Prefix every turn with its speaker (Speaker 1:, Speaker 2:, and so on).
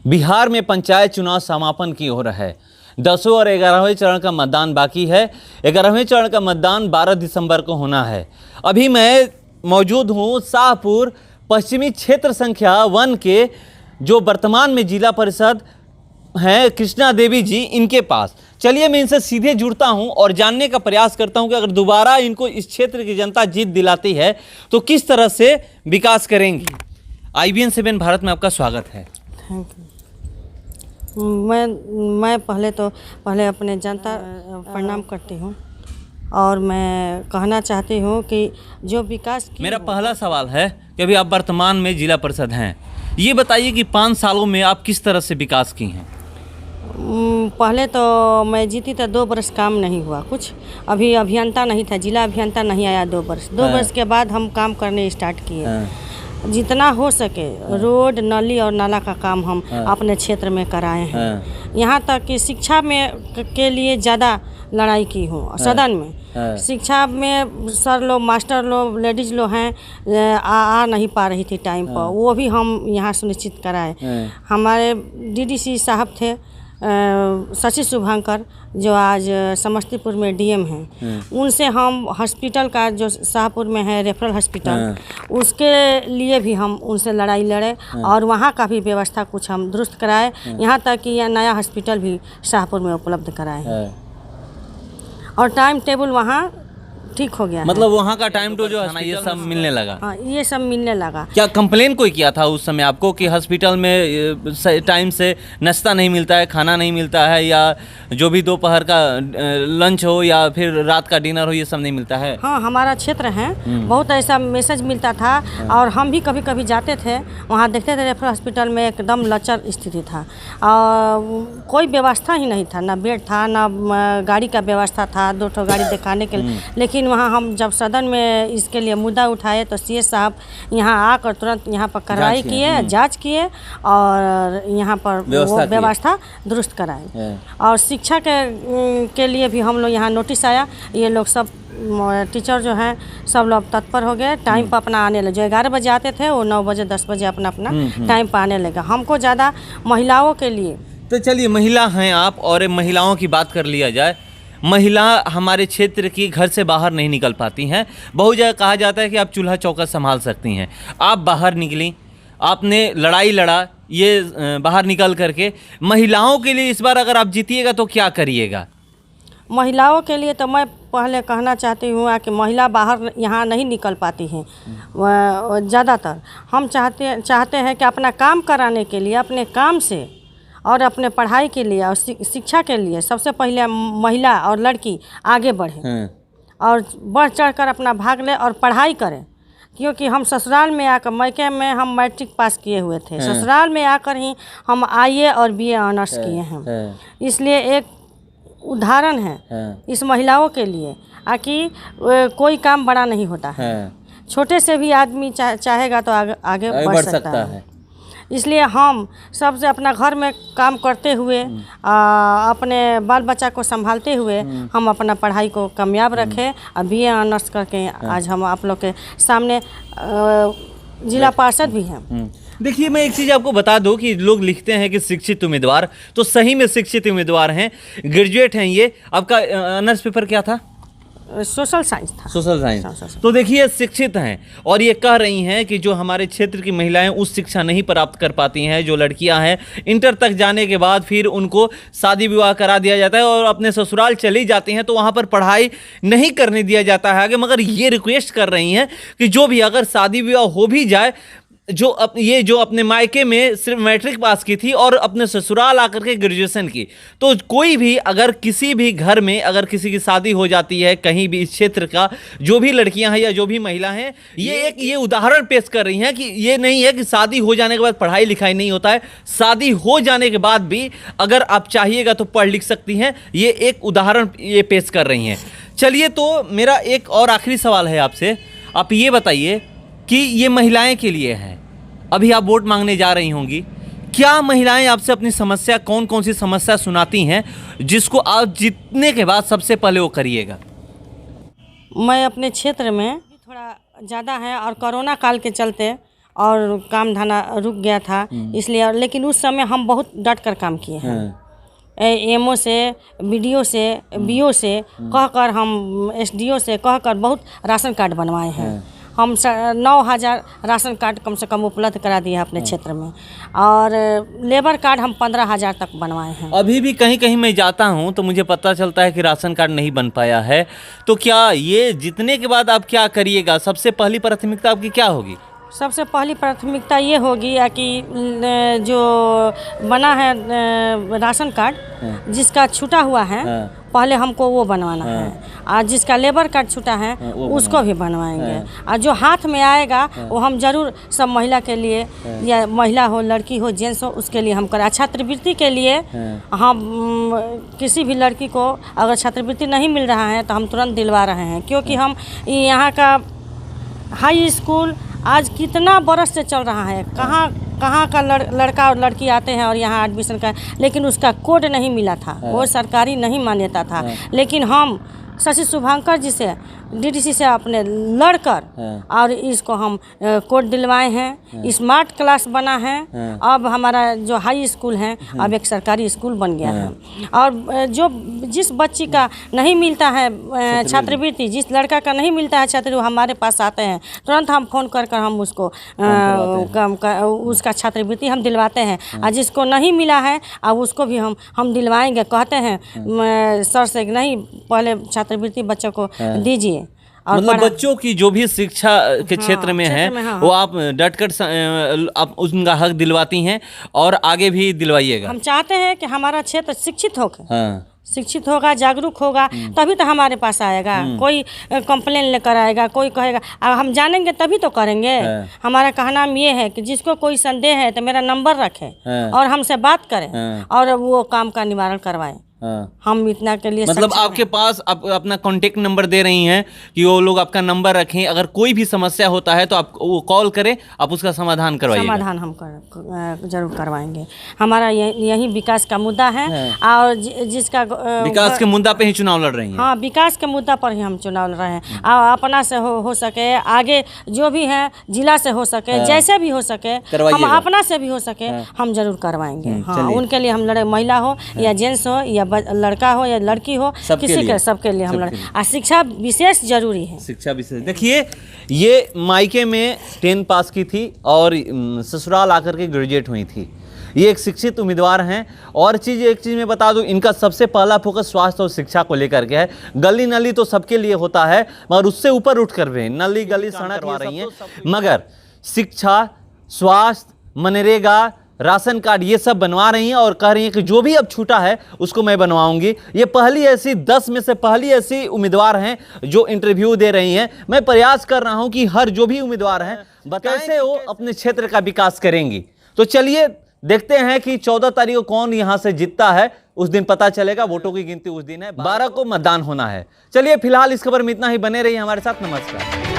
Speaker 1: बिहार में पंचायत चुनाव समापन की ओर है। 10वें और 11वें चरण का मतदान बाकी है। 11वें चरण का मतदान 12 दिसंबर को होना है। अभी मैं मौजूद हूँ शाहपुर पश्चिमी क्षेत्र संख्या 1 के जो वर्तमान में जिला परिषद हैं कृष्णा देवी जी, इनके पास। चलिए मैं इनसे सीधे जुड़ता हूं और जानने का प्रयास करता हूं कि अगर दोबारा इनको इस क्षेत्र की जनता जीत दिलाती है तो किस तरह से विकास करेंगी। IBN 7 भारत में आपका स्वागत है।
Speaker 2: Thank you. मैं पहले अपने जनता प्रणाम करती हूँ और मैं कहना चाहती हूँ कि जो विकास की
Speaker 1: मेरा पहला सवाल है कि अभी आप वर्तमान में जिला परिषद हैं, ये बताइए कि 5 सालों में आप किस तरह से विकास की हैं।
Speaker 2: पहले तो मैं जीती तो 2 वर्ष काम नहीं हुआ कुछ। अभी अभियंता नहीं था, जिला अभियंता नहीं आया 2 वर्ष। 2 वर्ष के बाद हम काम करने स्टार्ट किए। जितना हो सके रोड, नली और नाला का काम हम अपने क्षेत्र में कराए हैं। यहाँ तक कि शिक्षा में के लिए ज़्यादा लड़ाई की हूँ सदन में। शिक्षा में सर लोग, मास्टर लोग, लेडीज़ लोग हैं आ नहीं पा रही थी टाइम पर, वो भी हम यहाँ सुनिश्चित कराए। हमारे DDC साहब थे शशि शुभंकर, जो आज समस्तीपुर में DM हैं। उनसे हम हॉस्पिटल का जो शाहपुर में है रेफरल हॉस्पिटल, उसके लिए भी हम उनसे लड़ाई लड़े और वहाँ का भी व्यवस्था कुछ हम दुरुस्त कराए। यहाँ तक कि यह नया हॉस्पिटल भी शाहपुर में उपलब्ध कराए और टाइम टेबल वहाँ ठीक हो गया।
Speaker 1: मतलब वहाँ का टाइम तो जो है ये सब मिलने लगा।
Speaker 2: हाँ, ये सब मिलने लगा।
Speaker 1: क्या कंप्लेन कोई किया था उस समय आपको कि हॉस्पिटल में टाइम से नाश्ता नहीं मिलता है, खाना नहीं मिलता है, या जो भी दोपहर का लंच हो या फिर रात का डिनर हो, ये सब नहीं मिलता है?
Speaker 2: हाँ, हमारा क्षेत्र है, बहुत ऐसा मैसेज मिलता था और हम भी कभी कभी जाते थे वहाँ, देखते थे रेफरल हॉस्पिटल में एकदम लचर स्थिति था और कोई व्यवस्था ही नहीं था, ना बेड था, ना गाड़ी का व्यवस्था था 2 ठो गाड़ी दिखाने के लिए। लेकिन वहाँ हम जब सदन में इसके लिए मुद्दा उठाए तो CS साहब यहाँ आकर तुरंत यहाँ पर कार्रवाई किए, जांच किए और यहाँ पर व्यवस्था दुरुस्त कराए। और शिक्षा के लिए भी हम लोग यहाँ नोटिस आया, ये लोग सब टीचर जो हैं सब लोग तत्पर हो गए, टाइम पर अपना आने लगे। जो 11 बजे आते थे वो 9 बजे 10 बजे अपना टाइम पर आने लगे। हमको ज़्यादा महिलाओं के लिए।
Speaker 1: तो चलिए, महिला हैं आप और महिलाओं की बात कर लिया जाए। महिला हमारे क्षेत्र की घर से बाहर नहीं निकल पाती हैं। बहुत जगह कहा जाता है कि आप चूल्हा चौका संभाल सकती हैं। आप बाहर निकली, आपने लड़ाई लड़ा ये बाहर निकल करके। महिलाओं के लिए इस बार अगर आप जीतिएगा तो क्या करिएगा?
Speaker 2: महिलाओं के लिए तो मैं पहले कहना चाहती हूँ कि महिला बाहर यहाँ नहीं निकल पाती हैं ज़्यादातर। हम चाहते हैं कि अपना काम कराने के लिए, अपने काम से और अपने पढ़ाई के लिए और शिक्षा के लिए सबसे पहले महिला और लड़की आगे बढ़े और बढ़ चढ़ कर अपना भाग ले और पढ़ाई करें। क्योंकि हम ससुराल में आकर, मैके में हम मैट्रिक पास किए हुए थे, ससुराल में आकर ही हम IAS और BA ऑनर्स किए हैं। इसलिए एक उदाहरण है इस महिलाओं के लिए कि कोई काम बड़ा नहीं होता है। छोटे से भी आदमी चाहेगा तो आगे बढ़ सकता है। इसलिए हम सबसे अपना घर में काम करते हुए अपने बाल बच्चा को संभालते हुए हम अपना पढ़ाई को कामयाब रखें और BA ऑनर्स करके आज हम आप लोग के सामने जिला पार्षद भी हैं।
Speaker 1: देखिए, मैं एक चीज़ आपको बता दूं कि लोग लिखते हैं कि शिक्षित उम्मीदवार, तो सही में शिक्षित उम्मीदवार हैं, ग्रेजुएट हैं। ये आपका ऑनर्स पेपर क्या था?
Speaker 2: सोशल साइंस था।
Speaker 1: Social science. तो देखिए, शिक्षित हैं और ये कह रही हैं कि जो हमारे क्षेत्र की महिलाएं उस शिक्षा नहीं प्राप्त कर पाती हैं। जो लड़कियां हैं इंटर तक जाने के बाद फिर उनको शादी विवाह करा दिया जाता है और अपने ससुराल चली जाती हैं, तो वहाँ पर पढ़ाई नहीं करने दिया जाता है आगे। मगर ये रिक्वेस्ट कर रही हैं कि जो भी अगर शादी विवाह हो भी जाए, जो अपने मायके में सिर्फ मैट्रिक पास की थी और अपने ससुराल आकर के ग्रेजुएशन की, तो कोई भी अगर किसी भी घर में अगर किसी की शादी हो जाती है कहीं भी, इस क्षेत्र का जो भी लड़कियां हैं या जो भी महिला हैं, ये उदाहरण पेश कर रही हैं कि ये नहीं है कि शादी हो जाने के बाद पढ़ाई लिखाई नहीं होता है। शादी हो जाने के बाद भी अगर आप चाहिएगा तो पढ़ लिख सकती हैं। ये एक उदाहरण ये पेश कर रही हैं। चलिए, तो मेरा एक और आखिरी सवाल है आपसे। आप ये बताइए कि ये महिलाएं के लिए है, अभी आप वोट मांगने जा रही होंगी, क्या महिलाएं आपसे अपनी समस्या, कौन कौन सी समस्या सुनाती हैं जिसको आप जीतने के बाद सबसे पहले वो करिएगा?
Speaker 2: मैं अपने क्षेत्र में थोड़ा ज़्यादा है और कोरोना काल के चलते और काम धाना रुक गया था, इसलिए। लेकिन उस समय हम बहुत डट कर काम किए हैं। एमओ से, बीडीओ से, बीओ से कहकर, हम एसडीओ से कहकर बहुत राशन कार्ड बनवाए हैं। हम 9,000 राशन कार्ड कम से कम उपलब्ध करा दिए हैं अपने क्षेत्र में, और लेबर कार्ड हम 15,000 तक बनवाए हैं।
Speaker 1: अभी भी कहीं कहीं मैं जाता हूं तो मुझे पता चलता है कि राशन कार्ड नहीं बन पाया है। तो क्या ये जीतने के बाद आप क्या करिएगा? सबसे पहली प्राथमिकता आपकी क्या होगी?
Speaker 2: सबसे पहली प्राथमिकता ये होगी कि जो बना है राशन कार्ड जिसका छूटा हुआ है, पहले हमको वो बनवाना है, और जिसका लेबर कार्ड छूटा है उसको भी बनवाएंगे। और जो हाथ में आएगा वो हम जरूर सब महिला के लिए, या महिला हो, लड़की हो, जेंट्स हो, उसके लिए हम करें। छात्रवृत्ति के लिए हम किसी भी लड़की को अगर छात्रवृत्ति नहीं मिल रहा है तो हम तुरंत दिलवा रहे हैं, क्योंकि हम यहाँ का हाई स्कूल आज कितना बरस से चल रहा है, कहाँ का लड़का और लड़की आते हैं और यहाँ एडमिशन का, लेकिन उसका कोड नहीं मिला था, वो सरकारी नहीं मान्यता था। लेकिन हम शशि शुभंकर जी से, डीडीसी से अपने लड़कर और इसको हम कोड दिलवाए हैं। स्मार्ट क्लास बना है। अब हमारा जो हाई स्कूल है अब एक सरकारी स्कूल बन गया है। और जो जिस बच्ची का नहीं मिलता है छात्रवृत्ति, जिस लड़का का नहीं मिलता है छात्रवृत्ति, हमारे पास आते हैं, तुरंत हम फ़ोन कर हम उसको उसका छात्रवृत्ति हम दिलवाते हैं। और जिसको नहीं मिला है अब उसको भी हम दिलवाएंगे। कहते हैं सर से नहीं, पहले छात्रवृत्ति बच्चों को दीजिए। और
Speaker 1: मतलब बच्चों की जो भी शिक्षा के क्षेत्र में है, वो आप डटकर आप उनका हक दिलवाती हैं और आगे भी दिलवाइएगा।
Speaker 2: हम चाहते हैं कि हमारा क्षेत्र शिक्षित होगा, शिक्षित होगा, जागरूक होगा, तभी तो हमारे पास आएगा। कोई कंप्लेन लेकर आएगा, कोई कहेगा, अब हम जानेंगे तभी तो करेंगे। हमारा कहना ये है कि जिसको कोई संदेह है तो मेरा नंबर रखे और हमसे बात करें और वो काम का निवारण करवाएं। हम इतना के लिए
Speaker 1: मतलब आपके पास आप अपना कांटेक्ट नंबर दे रही हैं कि वो लोग आपका नंबर रखें, अगर कोई भी समस्या होता है तो आप वो कॉल करें, आप उसका समाधान करवाइए।
Speaker 2: समाधान हम जरूर करवाएंगे। हमारा यही विकास का मुद्दा है, और जिसका
Speaker 1: विकास के मुद्दा पे ही चुनाव लड़ रही हैं।
Speaker 2: हाँ, विकास के मुद्दा पर ही हम चुनाव लड़ रहे हैं। और अपना से हो सके, आगे जो भी है जिला से हो सके, जैसे भी हो सके, हम अपना से भी हो सके, हम जरूर करवाएंगे। हाँ, उनके लिए हम लड़े, महिला हो या जेंट्स हो या लड़का हो या लड़की हो, किसी के सबके लिए हम लड़े। और शिक्षा विशेष जरूरी है। शिक्षा विशेष,
Speaker 1: देखिए ये मायके में 10 पास की थी और ससुराल आकर के ग्रेजुएट हुई थी। ये एक शिक्षित उम्मीदवार हैं। और एक चीज़ मैं बता दूं, इनका सबसे पहला फोकस स्वास्थ्य और शिक्षा को लेकर के है। गली नली तो सबके लिए होता है, मगर उससे ऊपर उठकर भी नली गली सड़क करवा रही हैं, मगर शिक्षा, स्वास्थ्य, मनरेगा, राशन कार्ड ये सब बनवा रही हैं और कह रही हैं कि जो भी अब छूटा है उसको मैं बनवाऊंगी। ये पहली ऐसी 10 में से पहली ऐसी उम्मीदवार हैं जो इंटरव्यू दे रही हैं। मैं प्रयास कर रहा हूं कि हर जो भी उम्मीदवार हैं कैसे वो अपने क्षेत्र का विकास करेंगी। तो चलिए देखते हैं कि 14 तारीख को कौन यहां से जीतता है, उस दिन पता चलेगा। वोटों की गिनती उस दिन है, 12 को मतदान होना है। चलिए फिलहाल इस खबर में इतना ही, बने रहिए हमारे साथ। नमस्कार।